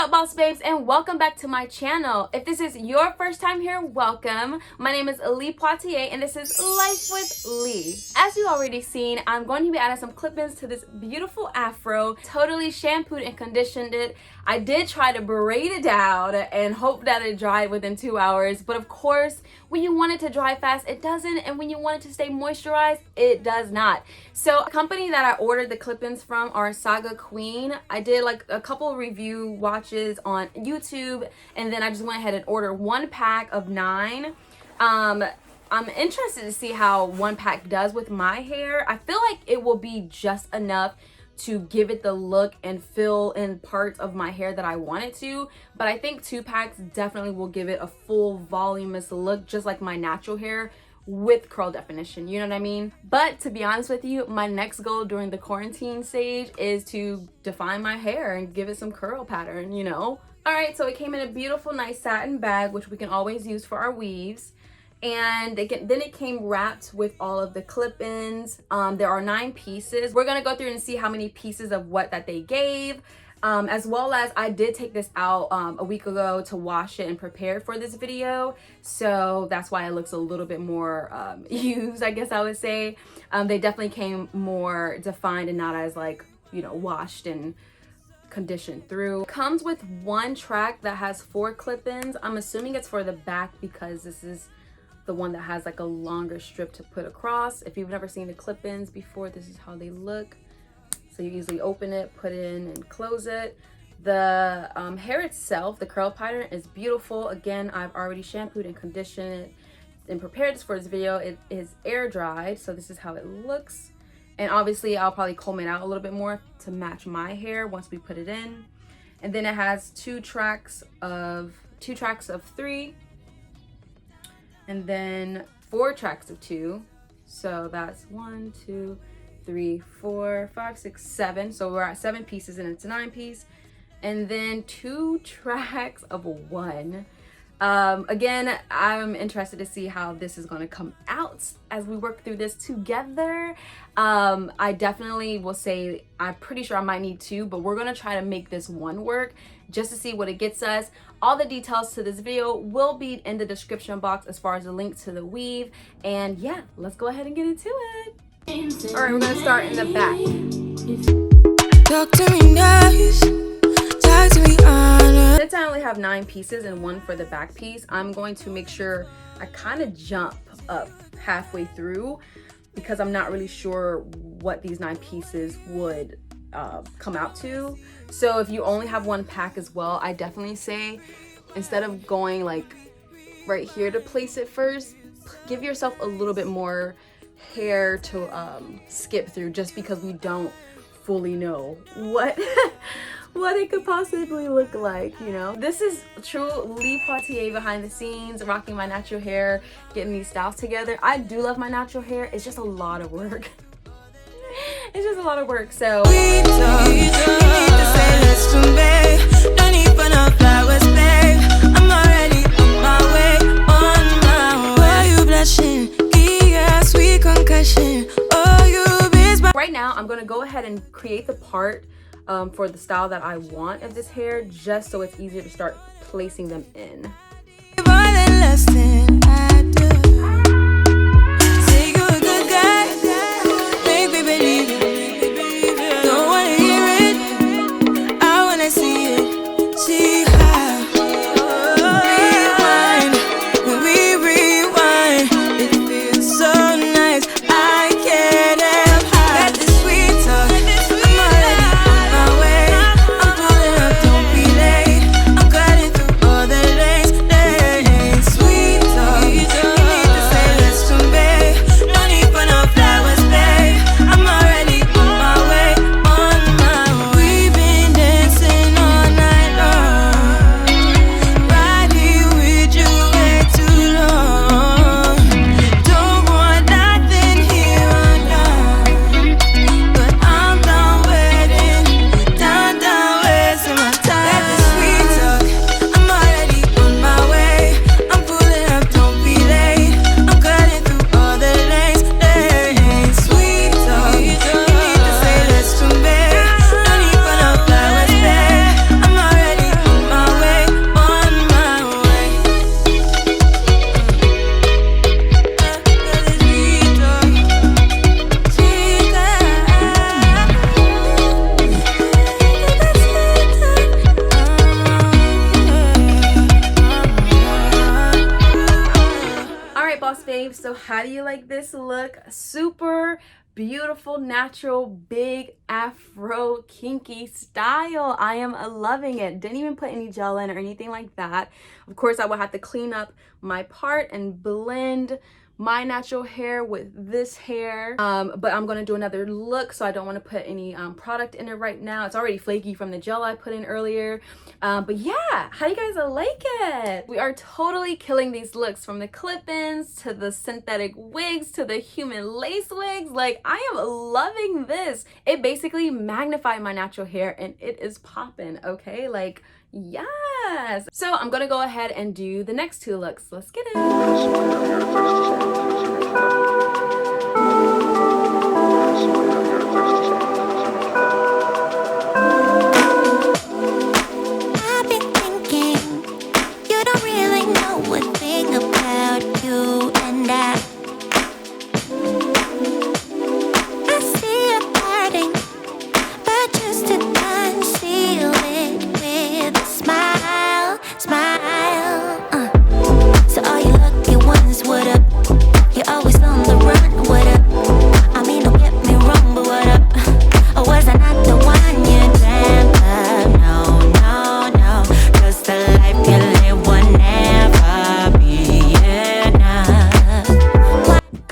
up, boss babes, and welcome back to my channel. If this is your first time here, welcome. My name is Poitier and this is Life with Lee. As you already seen, I'm going to be adding some clip-ins to this beautiful afro. Totally shampooed and conditioned it. I did try to braid it down and hope that it dried within 2 hours, but of course when you want it to dry fast it doesn't, and when you want it to stay moisturized it does not. So a company that I ordered the clip-ins from are Saga Queen. I did like a couple review watches on YouTube, and then I just went ahead and ordered one pack of 9. I'm interested to see how one pack does with my hair. I feel like it will be just enough to give it the look and fill in parts of my hair that I want it to, but I think 2 packs definitely will give it a full voluminous look, just like my natural hair with curl definition, you know what I mean? But to be honest with you, my next goal during the quarantine stage is to define my hair and give it some curl pattern, you know? All right, so it came in a beautiful nice satin bag, which we can always use for our weaves. And then it came wrapped with all of the clip-ins. There are 9 pieces. We're gonna go through and see how many pieces of what that they gave, as well as I did take this out a week ago to wash it and prepare for this video, so that's why it looks a little bit more used, I guess I would say. They definitely came more defined and not as, like, you know, washed and conditioned through. Comes with 1 track that has 4 clip-ins. I'm assuming it's for the back because this is the one that has like a longer strip to put across. If you've never seen the clip-ins before, this is how they look. So you easily open it, put it in, and close it. The hair itself, the curl pattern, is beautiful. Again, I've already shampooed and conditioned it and prepared this for this video. It is air dried, so this is how it looks. And obviously I'll probably comb it out a little bit more to match my hair once we put it in. And then it has 2 tracks of 3, and then 4 tracks of 2. So that's 1, 2, 3, 4, 5, 6, 7. So we're at 7 pieces and it's a 9 piece. And then 2 tracks of 1. Again, I'm interested to see how this is going to come out as we work through this together. I definitely will say I'm pretty sure I might need 2, but we're going to try to make this one work just to see what it gets us. All the details to this video will be in the description box as far as the link to the weave. And yeah, let's go ahead and get into it. All right, we're going to start in the back. Talk to me nice. Talk to me honest. Since I only have 9 pieces and 1 for the back piece, I'm going to make sure I kind of jump up halfway through because I'm not really sure what these 9 pieces would come out to. So if you only have 1 pack as well, I definitely say instead of going like right here to place it first, give yourself a little bit more hair to skip through, just because we don't fully know what what it could possibly look like, you know. This is true Lee Poitier behind the scenes, rocking my natural hair, getting these styles together. I do love my natural hair. It's just a lot of work. It's just a lot of work. So right now I'm gonna go ahead and create the part for the style that I want of this hair, just so it's easier to start placing them in. how do you like this look? Super beautiful, natural, big afro kinky style. I am loving it. Didn't even put any gel in or anything like that. Of course, I will have to clean up my part and blend my natural hair with this hair, but I'm gonna do another look, so I don't want to put any product in it right now. It's already flaky from the gel I put in earlier, but yeah, how you guys like it? We are totally killing these looks, from the clip-ins to the synthetic wigs to the human lace wigs. Like, I am loving this. It basically magnified my natural hair and it is popping, okay? Like, yes. So I'm gonna go ahead and do the next two looks. Let's get it.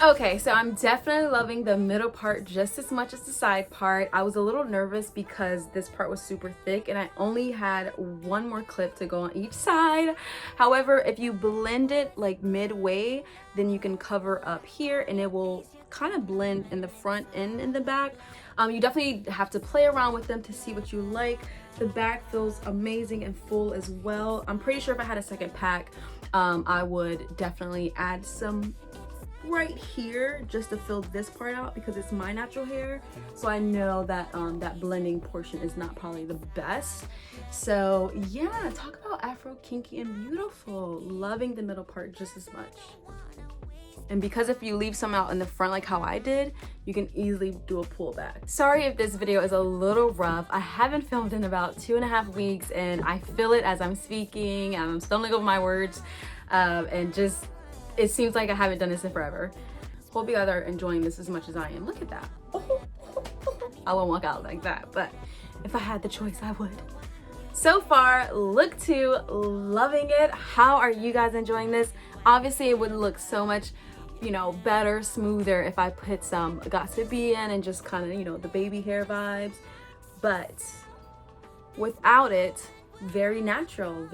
Okay, so I'm definitely loving the middle part just as much as the side part. I was a little nervous because this part was super thick and I only had one more clip to go on each side. However, if you blend it like midway, then you can cover up here and it will kind of blend in the front and in the back. You definitely have to play around with them to see what you like. The back feels amazing and full as well. I'm pretty sure if I had a second pack, I would definitely add some right here just to fill this part out because it's my natural hair, so I know that that blending portion is not probably the best. So yeah, talk about afro kinky and beautiful. Loving the middle part just as much. And because if you leave some out in the front like how I did, you can easily do a pullback. Sorry if this video is a little rough. I haven't filmed in about 2.5 weeks and I feel it as I'm speaking. I'm stumbling over my words, and just it seems like I haven't done this in forever. Hope you guys are enjoying this as much as I am. Look at that. I won't walk out like that, but if I had the choice, I would. So far, look 2, loving it. How are you guys enjoying this? Obviously, it would look so much, you know, better, smoother if I put some gossipy in and just kind of, you know, the baby hair vibes. But without it, very natural,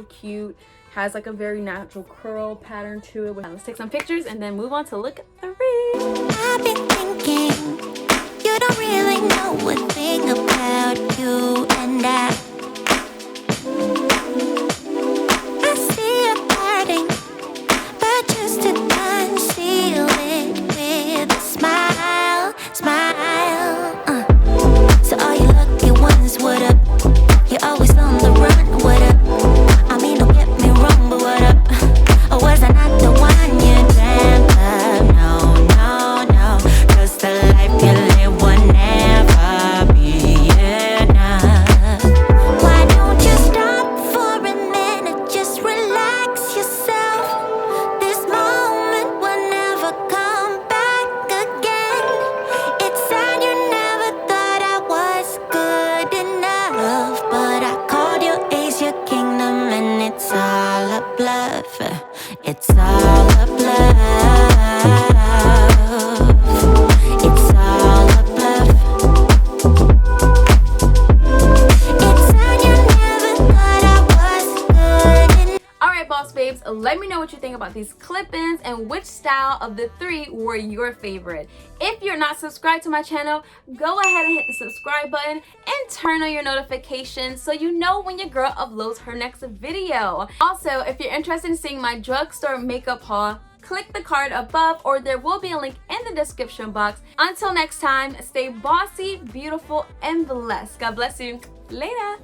cute. Has like a very natural curl pattern to it. Let's take some pictures and then move on to look 3. I've been thinking, you don't really know a thing about you and I see you parting, but just to conceal it with a smile. So all you lucky ones, what up? You're always on the run, what up? I mean, don't get me wrong, but what up? Or was I not the one you dreamt of? No, 'cause the life you live will never be enough. Why don't you stop for a minute, just relax yourself. This moment will never come back again. It's sad you never thought I was good enough, but I called you ace, your kingdom, and it's all a bluff. It's all a bluff. It's all a bluff. It's sad you never thought I was good enough. Alright, boss babes, let me know what you think about these clip-ins and which style of the 3 were your favorite. If you're not subscribed to my channel, go ahead and hit the subscribe button and turn on your notifications so you know when your girl uploads her next video. Also, if you're interested in seeing my drugstore makeup haul, click the card above or there will be a link in the description box. Until next time, stay bossy, beautiful, and blessed. God bless you. Later.